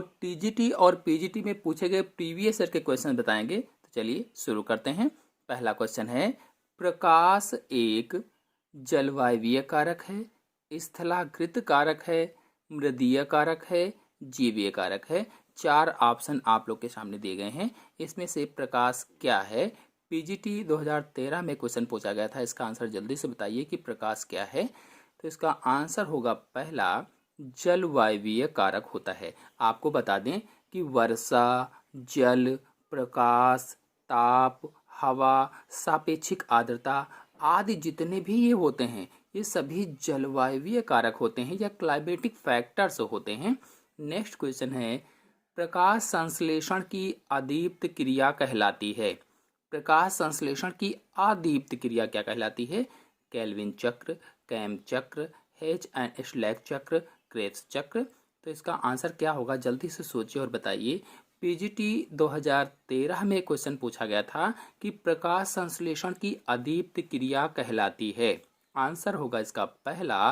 और टीजीटी और पीजीटी में पूछे गए प्रीवियस ईयर के क्वेश्चन बताएंगे। तो चलिए शुरू करते हैं। पहला क्वेश्चन है, प्रकाश एक जलवायवीय कारक है, स्थलाकृत कारक है, मृदीय कारक है, जीवीय कारक है। 4 ऑप्शन आप लोग के सामने दिए गए हैं। इसमें से प्रकाश क्या है? पीजीटी 2013 में क्वेश्चन पूछा गया था। इसका आंसर जल्दी से बताइए कि प्रकाश क्या है। तो इसका आंसर होगा पहला, जलवायवीय कारक होता है। आपको बता दें कि वर्षा, जल, प्रकाश, ताप, हवा, सापेक्षिक आर्द्रता आदि जितने भी ये होते हैं, ये सभी जलवायवीय कारक होते हैं या क्लाइमेटिक फैक्टर्स होते हैं। नेक्स्ट क्वेश्चन है, प्रकाश संश्लेषण की अदीप्त क्रिया कहलाती है। प्रकाश संश्लेषण की अदीप्त क्रिया क्या कहलाती है? केल्विन चक्र, कैम चक्र, हेच एंड स्लैक चक्र, क्रेब्स चक्र। तो इसका आंसर क्या होगा? जल्दी से सोचिए और बताइए। पीजीटी 2013 में क्वेश्चन पूछा गया था कि प्रकाश संश्लेषण की अदीप्त क्रिया कहलाती है। आंसर होगा इसका पहला,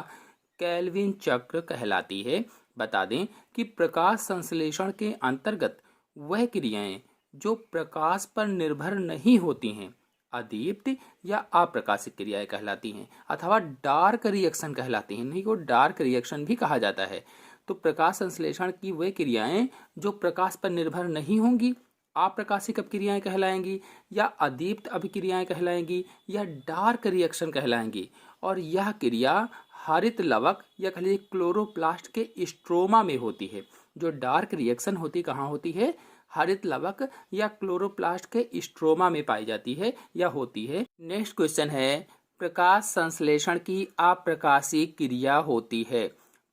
केल्विन चक्र कहलाती है। बता दें कि प्रकाश संश्लेषण के अंतर्गत वह क्रियाएं जो प्रकाश पर निर्भर नहीं होती हैं अदीप्त या अप्रकाशिक क्रियाएं कहलाती हैं, अथवा डार्क रिएक्शन कहलाती हैं। नहीं को डार्क रिएक्शन भी कहा जाता है। तो प्रकाश संश्लेषण की वे क्रियाएं जो प्रकाश पर निर्भर नहीं होंगी अप्रकाशिक अभिक्रियाएं कहलाएंगी, या अदीप्त अभिक्रियाएं कहलाएंगी, या डार्क रिएक्शन कहलाएंगी। और यह क्रिया हरित लवक या कह लीजिए क्लोरोप्लास्ट के स्ट्रोमा में होती है। जो डार्क रिएक्शन होती कहाँ होती है? हरित लवक या क्लोरोप्लास्ट के स्ट्रोमा में पाई जाती है या होती है। नेक्स्ट क्वेश्चन है, प्रकाश संश्लेषण की अप्रकाशीय क्रिया होती है।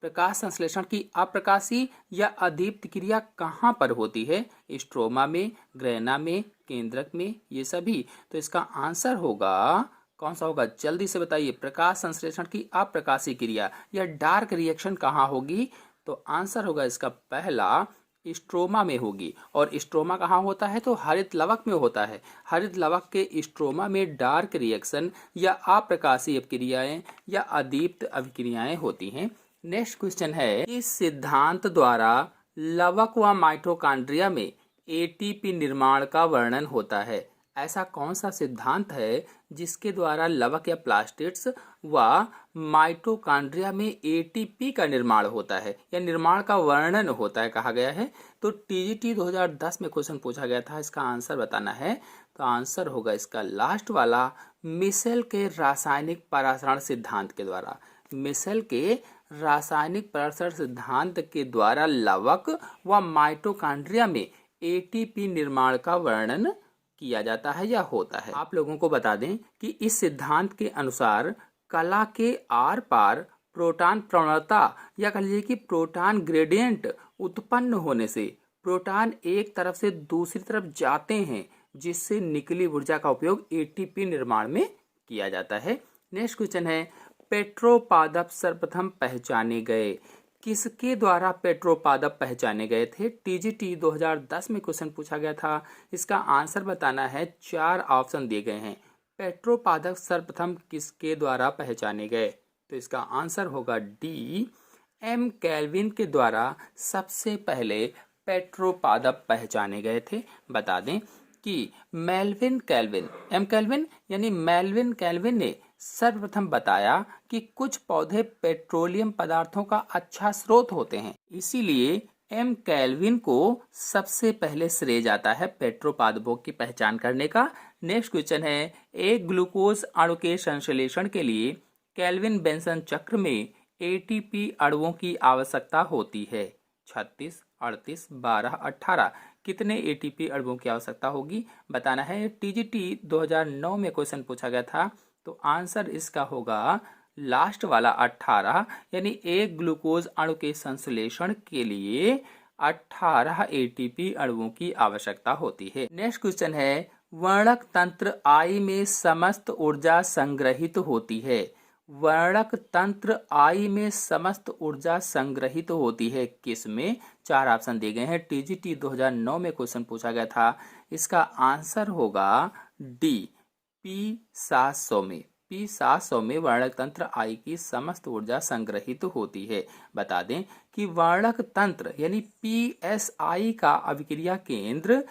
प्रकाश संश्लेषण की अप्रकाशीय या अदीप्त क्रिया कहाँ पर होती है? स्ट्रोमा में, ग्रेना में, केंद्रक में, ये सभी। तो इसका आंसर होगा कौन सा होगा? जल्दी से बताइए। प्रकाश संश्लेषण की अप्रकाशीय क्रिया या डार्क रिएक्शन कहाँ होगी? तो आंसर होगा इसका पहला, स्ट्रोमा में होगी। और स्ट्रोमा कहाँ होता है? तो हरित लवक में होता है। हरित लवक के स्ट्रोमा में डार्क रिएक्शन या अप्रकाशीय अभिक्रियाएं या अदीप्त अभिक्रियाएं होती हैं। नेक्स्ट क्वेश्चन है, इस सिद्धांत द्वारा लवक व माइटोकॉन्ड्रिया में एटीपी निर्माण का वर्णन होता है। ऐसा कौन सा सिद्धांत है जिसके द्वारा लवक या प्लास्टिड्स व माइटोकॉन्ड्रिया में एटीपी का निर्माण होता है या निर्माण का वर्णन होता है कहा गया है? तो टीजीटी 2010 में क्वेश्चन पूछा गया था। इसका आंसर बताना है। तो आंसर होगा इसका लास्ट वाला, मिशेल के रासायनिक परासरण सिद्धांत के द्वारा। मिशेल के रासायनिक परासरण सिद्धांत के द्वारा लवक व माइटोकॉन्ड्रिया में एटीपी निर्माण का वर्णन किया जाता है या होता है। आप लोगों को बता दें कि इस सिद्धांत के अनुसार कला के आर पार प्रोटॉन प्रवणता या कह लीजिए कि प्रोटॉन ग्रेडियंट उत्पन्न होने से प्रोटॉन एक तरफ से दूसरी तरफ जाते हैं, जिससे निकली ऊर्जा का उपयोग एटीपी निर्माण में किया जाता है। नेक्स्ट क्वेश्चन है, पेट्रोपादप सर्वप्रथम पहचाने गए। किसके द्वारा पेट्रोपादप पहचाने गए थे? टीजीटी 2010 में क्वेश्चन पूछा गया था। इसका आंसर बताना है। 4 ऑप्शन दिए गए हैं। पेट्रोपादप सर्वप्रथम किसके द्वारा पहचाने गए? तो इसका आंसर होगा डी, एम केल्विन के द्वारा सबसे पहले पेट्रोपादप पहचाने गए थे। बता दें कि मेल्विन केल्विन, एम केल्विन यानी मेल्विन केल्विन ने सर्वप्रथम बताया कि कुछ पौधे पेट्रोलियम पदार्थों का अच्छा स्रोत होते हैं। इसीलिए एम केल्विन को सबसे पहले श्रेय जाता है पेट्रोपादपों की पहचान करने का। नेक्स्ट क्वेश्चन है, एक ग्लूकोज अणु के संश्लेषण के लिए केल्विन बेंसन चक्र में एटीपी अणुओं की आवश्यकता होती है। 36, 38, 12, 18 कितने एटीपी अणुओं की आवश्यकता होगी बताना है। टीजीटी 2009 में क्वेश्चन पूछा गया था। तो आंसर इसका होगा लास्ट वाला 18, यानी एक ग्लूकोज अणु के संश्लेषण के लिए 18 एटीपी अणुओं की आवश्यकता होती है। नेक्स्ट क्वेश्चन है, वर्णक तंत्र आई में समस्त ऊर्जा संग्रहित होती है। वर्णक तंत्र आई में समस्त ऊर्जा संग्रहित होती है किस में? 4 ऑप्शन दिए गए हैं। टीजीटी 2009 में क्वेश्चन पूछा गया था। इसका आंसर होगा डी, P700 में। P700 में वर्णक तंत्र आई की समस्त ऊर्जा संग्रहित होती है। बता दें कि वर्णक तंत्र यानी PSI का अभिक्रिया केंद्र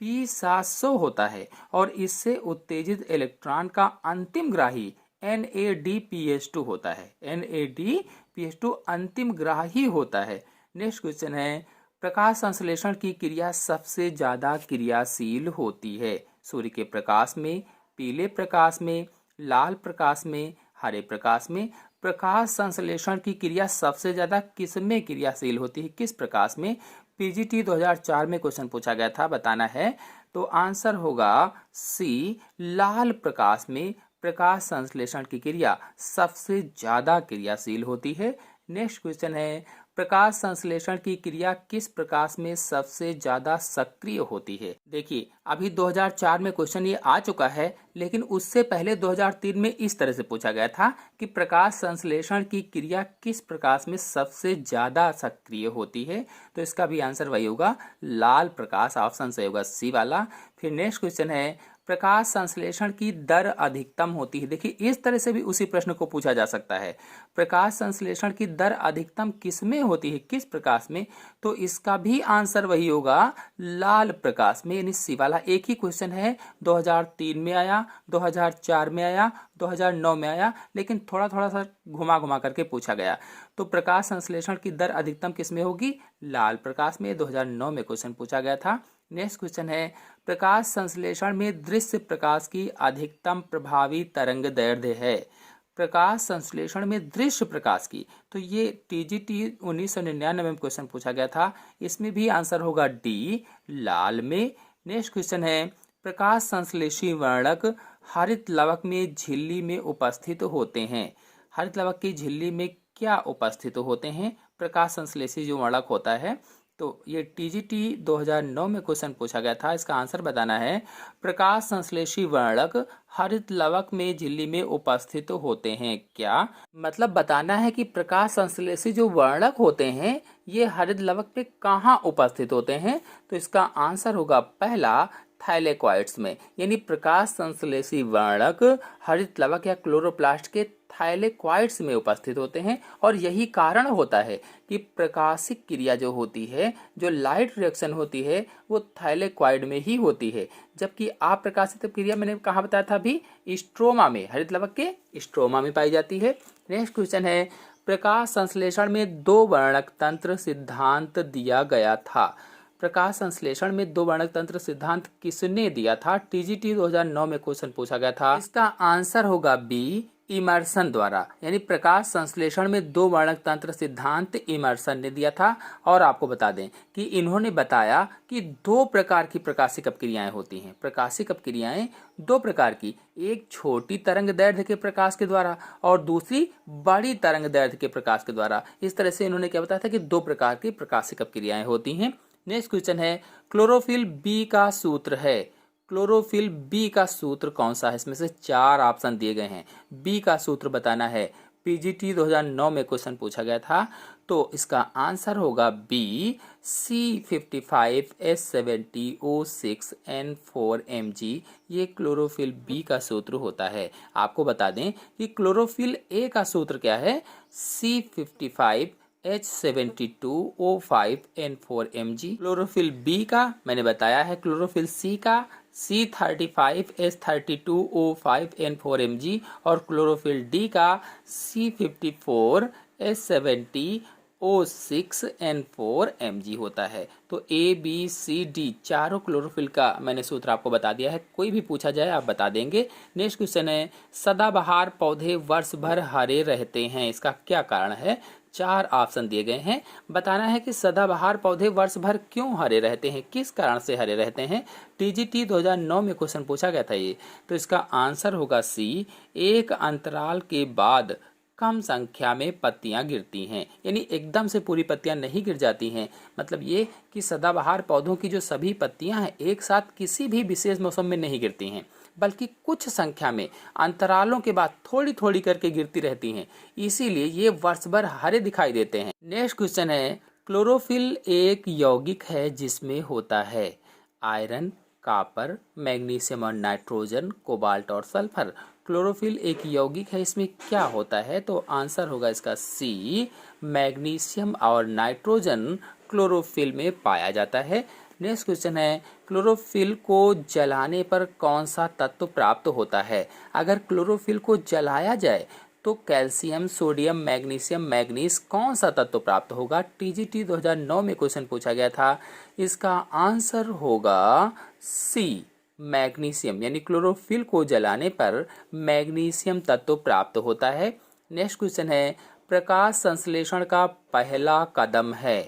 P700 होता है और इससे उत्तेजित इलेक्ट्रॉन का अंतिम ग्राही NADPH2 होता है। NADPH2 अंतिम ग्राही होता है। नेक्स्ट क्वेश्चन है, प्रकाश संश्लेषण की क्रिया सबसे ज्यादा क्रियाशील होती है सूर्य के प्रकाश में, पीले प्रकाश में, लाल प्रकाश में, हरे प्रकाश में। प्रकाश संश्लेषण की क्रिया सबसे ज्यादा किसमें क्रियाशील होती है, किस प्रकाश में? PGT 2004 में क्वेश्चन पूछा गया था, बताना है। तो आंसर होगा सी, लाल प्रकाश में प्रकाश संश्लेषण की क्रिया सबसे ज्यादा क्रियाशील होती है। नेक्स्ट क्वेश्चन है, प्रकाश संश्लेषण की क्रिया किस प्रकाश में सबसे ज्यादा सक्रिय होती है? देखिए, अभी 2004 में क्वेश्चन ये आ चुका है, लेकिन उससे पहले 2003 में इस तरह से पूछा गया था कि प्रकाश संश्लेषण की क्रिया किस प्रकाश में सबसे ज्यादा सक्रिय होती है। तो इसका भी आंसर वही होगा, लाल प्रकाश। ऑप्शन सही होगा सी वाला। फिर नेक्स्ट क्वेश्चन है, प्रकाश संश्लेषण की दर अधिकतम होती है। देखिए, इस तरह से भी उसी प्रश्न को पूछा जा सकता है, प्रकाश संश्लेषण की दर अधिकतम किसमें होती है, किस प्रकाश में? तो इसका भी आंसर वही होगा, लाल प्रकाश में, यानी सी वाला। एक ही क्वेश्चन है, 2003 में आया, 2004 में आया, 2009 में आया, लेकिन थोड़ा थोड़ा सा घुमा घुमा करके पूछा गया। तो प्रकाश संश्लेषण की दर अधिकतम किसमें होगी? लाल प्रकाश में। 2009 में क्वेश्चन पूछा गया था। नेक्स्ट क्वेश्चन है, प्रकाश संश्लेषण में दृश्य प्रकाश की अधिकतम प्रभावी तरंग दैर्ध्य है। प्रकाश संश्लेषण में दृश्य प्रकाश की, तो ये TGT 1999 में क्वेश्चन पूछा गया था। इसमें भी आंसर होगा डी, लाल में। नेक्स्ट क्वेश्चन है, प्रकाश संश्लेषी वर्णक हरित लवक में झिल्ली में उपस्थित होते हैं। हरित लवक की झिल्ली में क्या उपस्थित होते हैं? प्रकाश संश्लेषी जो वर्णक होता है, तो ये TGT 2009 में क्वेश्चन पूछा गया था। इसका आंसर बताना है, प्रकाश संश्लेषी वर्णक हरित लवक में झिल्ली में उपस्थित होते हैं। क्या मतलब बताना है कि प्रकाश संश्लेषी जो वर्णक होते हैं ये हरित लवक पे कहाँ उपस्थित होते हैं? तो इसका आंसर होगा पहला, थाइलेक्वाइड्स में, यानी प्रकाश संश्लेषी वर्णक हरित लवक या क्लोरोप्लास्ट के थाइलेक्वाइड्स में उपस्थित होते हैं। और यही कारण होता है कि प्रकाशिक क्रिया जो होती है, जो लाइट रिएक्शन होती है, वो थाइलेक्वाइड में ही होती है, जबकि अप्रकाशित क्रिया मैंने कहाँ बताया था अभी, स्ट्रोमा में, हरित लवक के स्ट्रोमा में पाई जाती है। नेक्स्ट क्वेश्चन है, प्रकाश संश्लेषण में दो वर्णक तंत्र सिद्धांत दिया गया था। प्रकाश संश्लेषण में दो वर्णक तंत्र सिद्धांत किसने दिया था? TGT 2009 में क्वेश्चन पूछा गया था। इसका आंसर होगा बी, इमर्सन द्वारा, यानी प्रकाश संश्लेषण में दो वर्णक तंत्र सिद्धांत इमर्सन ने दिया था। और आपको बता दें कि इन्होंने बताया कि दो प्रकार की प्रकाशिक अपक्रियाएं होती हैं। प्रकाशिक अपक्रियाएं दो प्रकार की, एक छोटी तरंग दैर्ध्य के प्रकाश के द्वारा और दूसरी बड़ी तरंग दैर्ध्य के प्रकाश के द्वारा। इस तरह से इन्होंने क्या बताया था कि दो प्रकार की प्रकाशिक अपक्रियाएं होती हैं। नेक्स्ट क्वेश्चन है, क्लोरोफिल बी का सूत्र है। क्लोरोफिल बी का सूत्र कौन सा है? इसमें से चार ऑप्शन दिए गए हैं, बी का सूत्र बताना है। PGT 2009 में क्वेश्चन पूछा गया था, तो इसका आंसर होगा बी, C55H70O6N4Mg। ये क्लोरोफिल बी का सूत्र होता है। आपको बता दें कि क्लोरोफिल ए का सूत्र क्या है, C55H72O5N4Mg। क्लोरोफिल बी का मैंने बताया है, क्लोरोफिल सी का C35H32O5N4Mg और क्लोरोफिल डी का C54H70O6N4Mg होता है। तो ABCD चारों क्लोरोफिल का मैंने सूत्र आपको बता दिया है। कोई भी पूछा जाए आप बता देंगे। नेक्स्ट क्वेश्चन है, सदाबहार पौधे वर्ष भर हरे रहते हैं, इसका क्या कारण है? चार ऑप्शन दिए गए हैं, बताना है कि सदाबहार पौधे वर्ष भर क्यों हरे रहते हैं, किस कारण से हरे रहते हैं। TGT 2009 में क्वेश्चन पूछा गया था ये, तो इसका आंसर होगा सी, एक अंतराल के बाद कम संख्या में पत्तियां गिरती हैं, यानी एकदम से पूरी पत्तियां नहीं गिर जाती हैं। मतलब ये कि सदाबहार पौधों की जो सभी पत्तियां हैं एक साथ किसी भी विशेष मौसम में नहीं गिरती हैं, बल्कि कुछ संख्या में अंतरालों के बाद थोड़ी थोड़ी करके गिरती रहती हैं, इसीलिए ये वर्ष भर हरे दिखाई देते हैं। नेक्स्ट क्वेश्चन है, क्लोरोफिल एक यौगिक है जिसमें होता है आयरन, कॉपर, मैग्नीशियम और नाइट्रोजन, कोबाल्ट और सल्फर। क्लोरोफिल एक यौगिक है, इसमें क्या होता है? तो आंसर होगा इसका सी, मैग्नीशियम और नाइट्रोजन क्लोरोफिल में पाया जाता है। नेक्स्ट क्वेश्चन है, क्लोरोफिल को जलाने पर कौन सा तत्व प्राप्त होता है? अगर क्लोरोफिल को जलाया जाए तो कैल्शियम, सोडियम, मैग्नीशियम, मैग्नीज कौन सा तत्व प्राप्त होगा? टीजीटी 2009 में क्वेश्चन पूछा गया था। इसका आंसर होगा सी, मैग्नीशियम। यानी क्लोरोफिल को जलाने पर मैग्नीशियम तत्व प्राप्त होता है। नेक्स्ट क्वेश्चन है, प्रकाश संश्लेषण का पहला कदम है।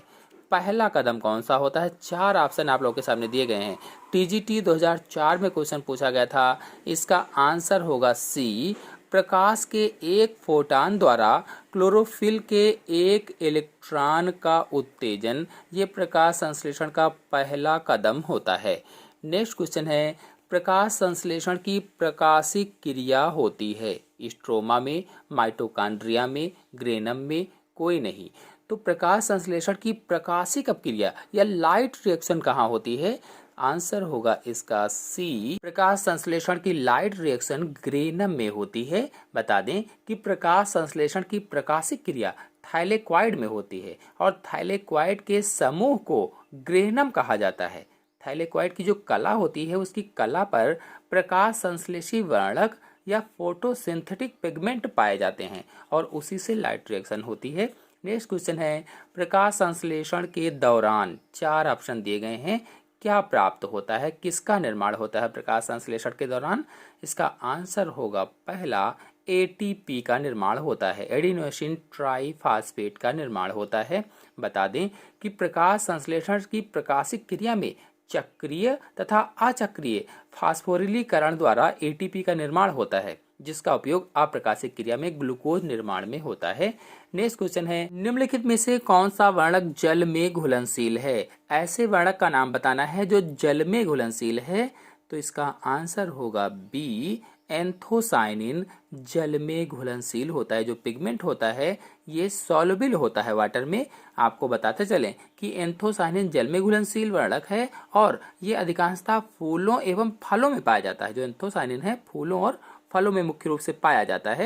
पहला कदम कौन सा होता है? 4 ऑप्शन आप लोगों के सामने दिए गए हैं। टीजीटी 2004 में क्वेश्चन पूछा गया था। इसका आंसर होगा सी, प्रकाश के एक फोटान द्वारा क्लोरोफिल के एक इलेक्ट्रॉन का उत्तेजन, ये प्रकाश संश्लेषण का पहला कदम होता है। नेक्स्ट क्वेश्चन है, प्रकाश संश्लेषण की प्रकाशिक क्रिया होती है स्ट्रोमा में, माइटोकॉन्ड्रिया में, ग्रेनम में, कोई नहीं। तो प्रकाश संश्लेषण की प्रकाशिक अपक्रिया या लाइट रिएक्शन कहाँ होती है? आंसर होगा इसका सी, प्रकाश संश्लेषण की लाइट रिएक्शन ग्रेनम में होती है। बता दें कि प्रकाश संश्लेषण की प्रकाशिक क्रिया थाइलेक्वाइड में होती है और थाइलेक्वाइड के समूह को ग्रेनम कहा जाता है। थाइलेक्वाइड की जो कला होती है, उसकी कला पर प्रकाश संश्लेषी वर्णक या फोटोसिंथेटिक पिगमेंट पाए जाते हैं और उसी से लाइट रिएक्शन होती है। नेक्स्ट क्वेश्चन है, प्रकाश संश्लेषण के दौरान 4 ऑप्शन दिए गए हैं, क्या प्राप्त होता है? किसका निर्माण होता है प्रकाश संश्लेषण के दौरान? इसका आंसर होगा पहला, एटीपी का निर्माण होता है, एडिनोसिन ट्राइफॉस्फेट का निर्माण होता है। बता दें कि प्रकाश संश्लेषण की प्रकाशिक क्रिया में चक्रीय तथा अचक्रीय फास्फोरिलीकरण द्वारा एटीपी का निर्माण होता है, जिसका उपयोग अप्रकाशिक क्रिया में ग्लूकोज निर्माण में होता है। नेक्स्ट क्वेश्चन है, निम्नलिखित में से कौन सा वर्णक जल में घुलनशील है? ऐसे वर्णक का नाम बताना है जो जल में घुलनशील है। तो इसका आंसर होगा बी, एंथोसाइनिन जल में घुलनशील होता है। जो पिगमेंट होता है ये सॉल्युबल होता है वाटर में। आपको बताते चलें कि एंथोसाइनिन जल में घुलनशील वर्णक है और ये अधिकांशतः फूलों एवं फलों में पाया जाता है। जो एंथोसाइनिन है फूलों और फलों में मुख्य रूप से पाया जाता है।